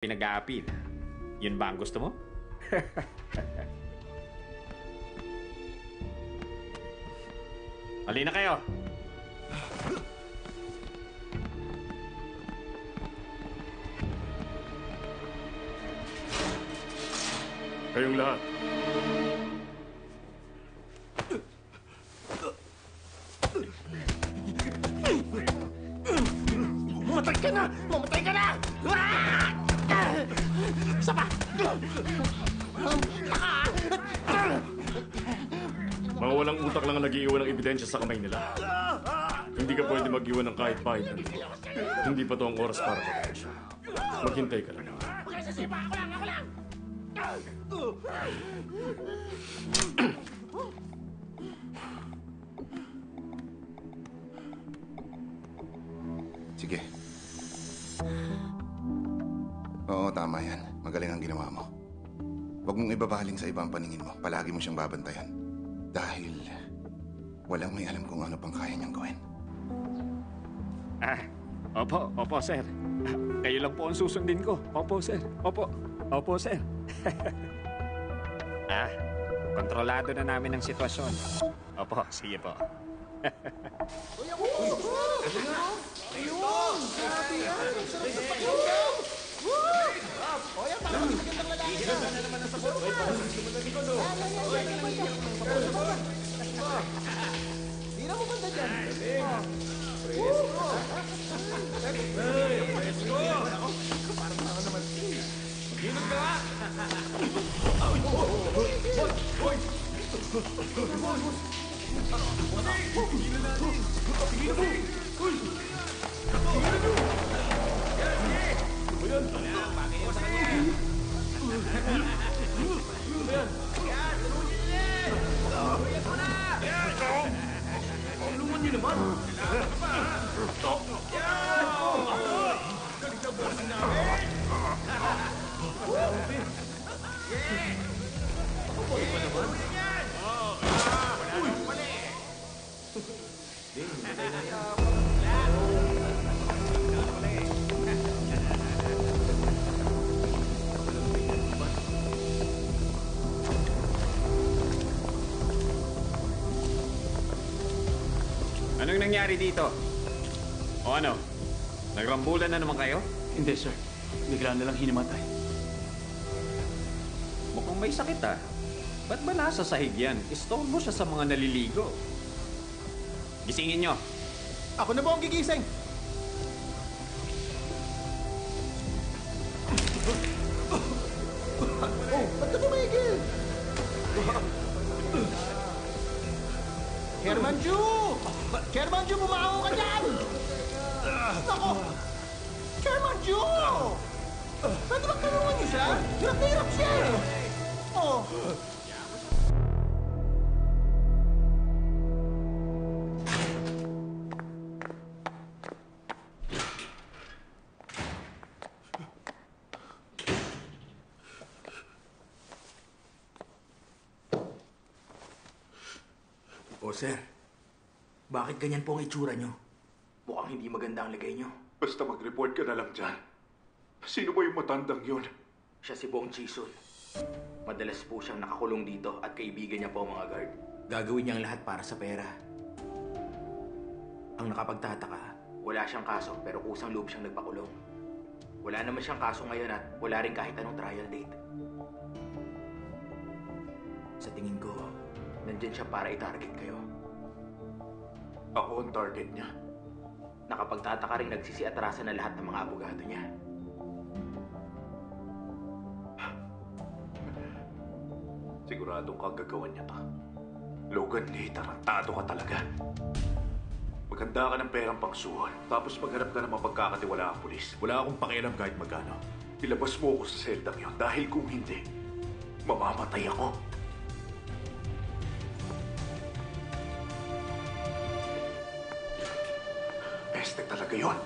Pinag-a-appeal. Yun ba ang gusto mo? Halina kayo! Kayong lahat. Mamatay ka na! Mamatay ka na! Isa pa! Mga walang utak lang ang nag-iiwan ng ebidensya sa kamay nila. Hindi ka pwede mag-iwan ng kahit pahit. Hindi pa to ang oras para pag-atensya. Maghintay ka lang. Magsasisipa! Ako lang! Ako lang! Sige. Oo, tama yan. Magaling ang ginawa mo. Huwag mong ibabaling sa ibang paningin mo. Palagi mo siyang babantayan. Dahil walang may alam kung ano pang kaya niyang gawin. Opo, sir. Kayo lang po ang susundin ko. Opo, sir. Opo, sir. Kontrolado na namin ang sitwasyon. Opo, sige po. Anong nangyari dito? O ano? Nagrambulan na naman kayo? Hindi, sir. Bigla na lang hinimatay. Mukhang may sakit Ba't ba nasa sahig yan? Istorbo siya sa mga naliligo. Gisingin nyo. Ako na po ang gigising! Oh, ba't ka tumigil? Kermanju! Kermanju, bumangon ka dyan! Ako! Kermanju! Pwede bang tulungan niyo siya? Hirap na hirap siya! Oh! O, sir. Bakit ganyan po ang itsura nyo? Mukhang hindi maganda ang lagay nyo. Basta mag-report ka na lang dyan. Sino ba yung matandang yun? Siya si Bong Chison. Madalas po siyang nakakulong dito at kaibigan niya po ang mga guard. Gagawin niyang lahat para sa pera. Ang nakapagtataka, wala siyang kaso pero kusang loob siyang nagpakulong. Wala naman siyang kaso ngayon at wala rin kahit anong trial date. Sa tingin ko, nandyan siya para i-target kayo. Ako ang target niya. Nakapagtataka rin nagsisiatrasan na lahat ng mga abogado niya. Siguradong kagagawan niya to. Logan Lee, tarantado ka talaga. Maganda ka ng perang pangsuhol, tapos maghanap ka ng mapagkakatiwala ang pulis. Wala akong pakialam kahit magkano. Ilabas mo ako sa seldang yun dahil kung hindi, mamamatay ako. Peste talaga yun.